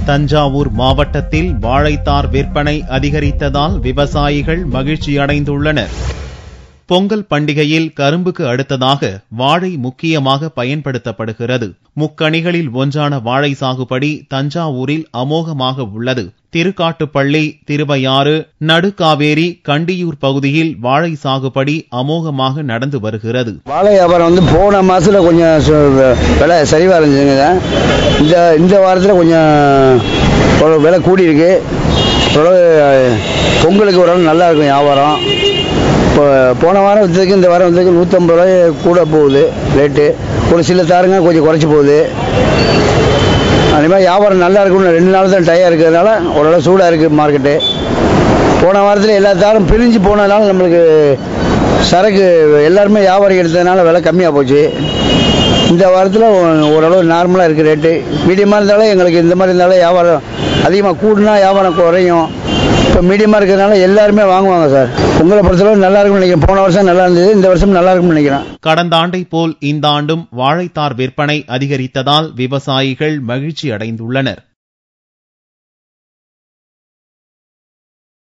தஞ்சாவூர் மாவட்டத்தில் வாழைத்தார் விற்பனை அதிகரித்ததால் விவசாயிகள் மகிழ்ச்சியடைந்துள்ளனர். பொங்கல் பண்டிகையில் கரும்புக்கு அடுத்ததாக வாழை முக்கியமாக பயன்படுத்தப்படுகிறது. முக்கணிகளில் ஒன்றான வாழை சாகுபடி தஞ்சாவூரில் அமோகமாக உள்ளது. திருக்காட்டுப்பள்ளி, திருவையாறு, நடுக்காவேரி, கண்டியூர் பகுதியில் வாழை சாகுபடி அமோகமாக நடந்து வருகிறது. வாழை வியாபாரம் போன மாசத்துல கொஞ்சம் விலை சரிவா இருந்துச்சுங்க. இந்த வாரத்தில் கொஞ்சம் விலை கூடி இருக்கு. பொங்கலுக்கு ஓரளவு நல்லா இருக்கும் வியாபாரம். இப்போ போன வாரம் வந்ததுக்கு இந்த வாரம் வந்ததுக்கு 150 ரூபாய் கூட போகுது ரேட்டு. ஒரு சில தாருங்க கொஞ்சம் குறைச்சி போகுது. அதே மாதிரி வியாபாரம் நல்லா இருக்கும்னு 2 நாள் தான் டயம் இருக்கிறதுனால ஓரளவு சூடாக இருக்குது மார்க்கெட்டு. போன வாரத்தில் எல்லா தாரும் பிரிஞ்சு போனதுனால நம்மளுக்கு சரக்கு எல்லாருமே வியாபாரம் எடுத்ததுனால விலை கம்மியாக போச்சு. இந்த வாரத்தில் ஓரளவு நார்மலாக இருக்குது ரேட்டு. மீடியமாக இருந்தாலும் எங்களுக்கு இந்த மாதிரி இருந்தாலும் வியாபாரம் அதிகமாக கூடுனா வியாபாரம் குறையும். இப்போ மீடியமாக இருக்கிறதுனால எல்லாருமே வாங்குவாங்க சார். உங்களை பொறுத்தளவு நல்லா இருக்கும்னு நினைக்கிறேன். போன வருஷம் நல்லா இருந்தது, இந்த வருஷம் நல்லா இருக்கும்னு நினைக்கிறேன். கடந்த ஆண்டை போல் இந்த ஆண்டும் வாழைத்தார் விற்பனை அதிகரித்ததால் விவசாயிகள் மகிழ்ச்சி அடைந்துள்ளனர்.